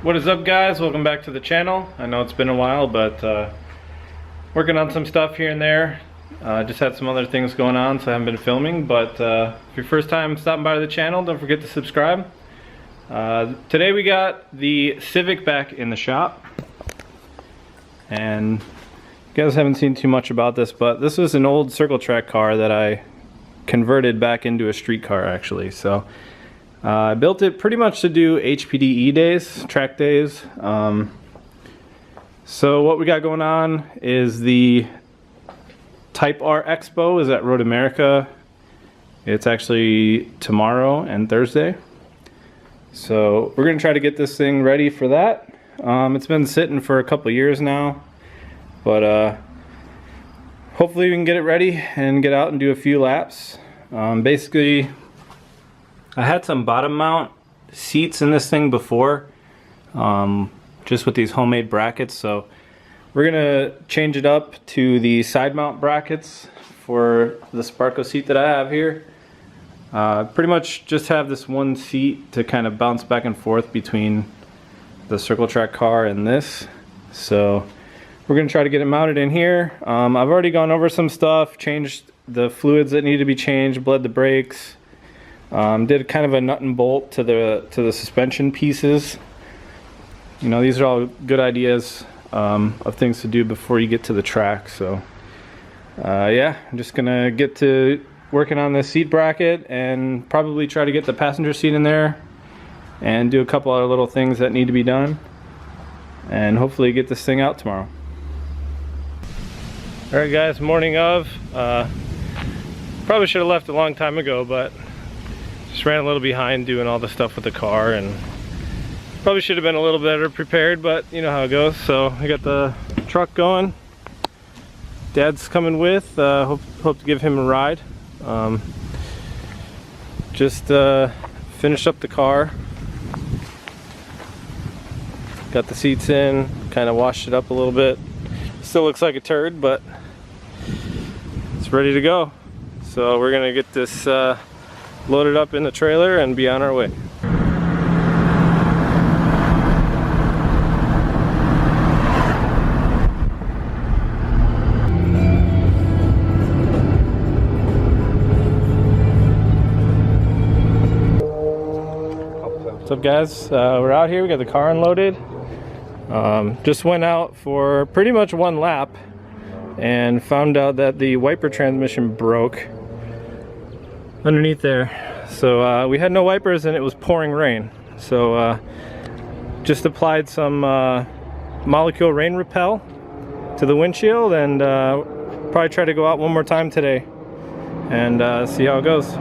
What is up, guys? Welcome back to the channel. I know it's been a while, but working on some stuff here and there. Just had some other things going on, so I haven't been filming, but if your first time stopping by the channel, don't forget to subscribe. Today we got the Civic back in the shop, and you guys haven't seen too much about this, but this was an old circle track car that I converted back into a street car, actually. So I built it pretty much to do HPDE days, track days. So what we got going on is the Type R Expo is at Road America. It's actually tomorrow and Thursday. So we're gonna try to get this thing ready for that. It's been sitting for a couple years now, but hopefully we can get it ready and get out and do a few laps. Basically, I had some bottom mount seats in this thing before, just with these homemade brackets, so we're gonna change it up to the side mount brackets for the Sparco seat that I have here. Pretty much just have this one seat to kind of bounce back and forth between the circle track car and this. So we're gonna try to get it mounted in here. I've already gone over some stuff, changed the fluids that need to be changed, bled the brakes. Did kind of a nut and bolt to the suspension pieces. You know, these are all good ideas of things to do before you get to the track. So yeah, I'm just gonna get to working on this seat bracket and probably try to get the passenger seat in there and do a couple other little things that need to be done, and hopefully get this thing out tomorrow. Alright guys, morning of. Probably should have left a long time ago, but just ran a little behind doing all the stuff with the car, and probably should have been a little better prepared, but you know how it goes. So I got the truck going. Dad's coming with. Hope to give him a ride. Just finished up the car. Got the seats in, kind of washed it up a little bit. Still looks like a turd, but it's ready to go. So we're gonna get this loaded up in the trailer and be on our way. What's up, guys? We're out here, we got the car unloaded. Just went out for pretty much one lap and found out that the wiper transmission broke underneath there. So we had no wipers and it was pouring rain. So just applied some molecule rain repel to the windshield, and probably try to go out one more time today and see how it goes.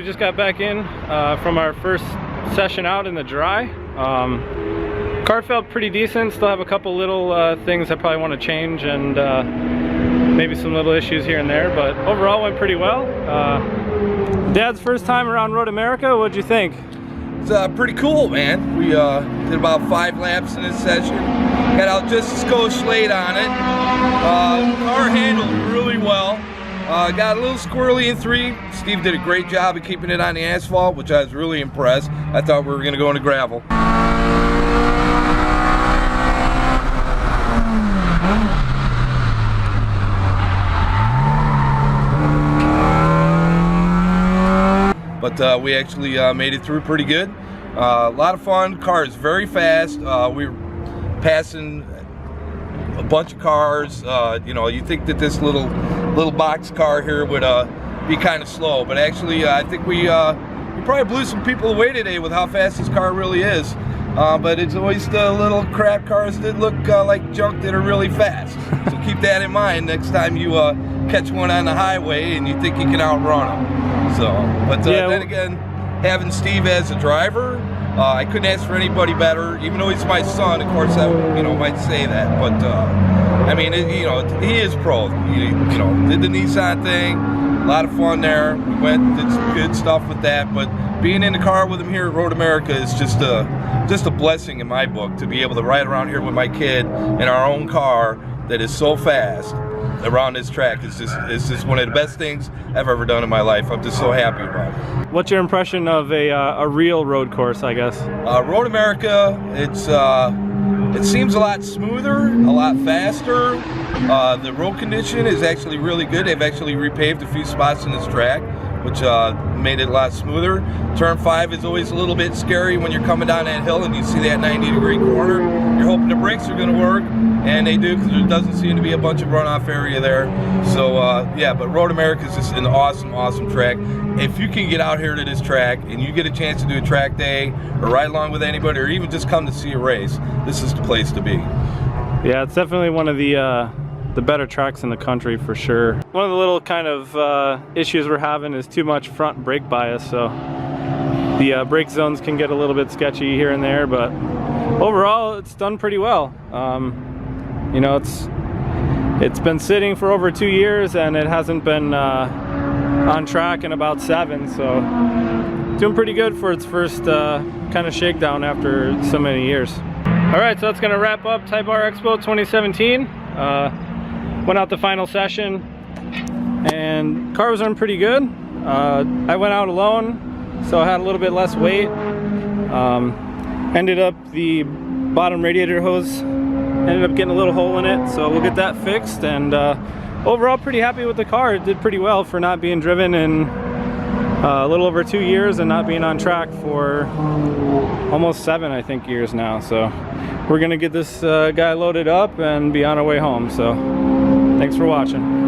just got back in from our first session out in the dry. Car felt pretty decent. Still have a couple little things I probably want to change, and maybe some little issues here and there, but overall went pretty well. Dad's first time around Road America, what'd you think? It's pretty cool, man. We did about 5 laps in this session. Got out just a skosh late on it. Car handled really well. Got a little squirrely in 3. Steve did a great job of keeping it on the asphalt, which I was really impressed. I thought we were going to go into gravel. But we actually made it through pretty good. A lot of fun. Car is very fast. We were passing a bunch of cars. You know, you think that this little box car here would be kind of slow, but actually I think we probably blew some people away today with how fast this car really is. But it's always the little crap cars that look like junk that are really fast. So keep that in mind next time you catch one on the highway and you think you can outrun them. So, but then again, having Steve as a driver, I couldn't ask for anybody better. Even though he's my son, of course, I might say that. But I mean, he is pro. Did the Nissan thing, a lot of fun there. We went, did some good stuff with that. But being in the car with him here at Road America is just a blessing in my book, to be able to ride around here with my kid in our own car that is so fast around this track. It's just one of the best things I've ever done in my life. I'm just so happy about it. What's your impression of a real road course, I guess? Road America, it seems a lot smoother, a lot faster. The road condition is actually really good. They've actually repaved a few spots in this track, which made it a lot smoother. Turn 5 is always a little bit scary when you're coming down that hill and you see that 90-degree corner. You're hoping the brakes are going to work, and they do, because there doesn't seem to be a bunch of runoff area there. So yeah, but Road America is just an awesome track. If you can get out here to this track and you get a chance to do a track day or ride along with anybody, or even just come to see a race, this is the place to be. Yeah, it's definitely one of the better tracks in the country for sure. One of the little kind of issues we're having is too much front brake bias, so the brake zones can get a little bit sketchy here and there, but overall it's done pretty well. You know, it's been sitting for over 2 years and it hasn't been on track in about 7, so doing pretty good for its first kind of shakedown after so many years. Alright, so that's going to wrap up Type R Expo 2017. Went out the final session and car was running pretty good. I went out alone, so I had a little bit less weight. Ended up the bottom radiator hose ended up getting a little hole in it, so we'll get that fixed. And overall pretty happy with the car. It did pretty well for not being driven in a little over 2 years and not being on track for almost 7, I think, years now. So we're gonna get this guy loaded up and be on our way home. So thanks for watching.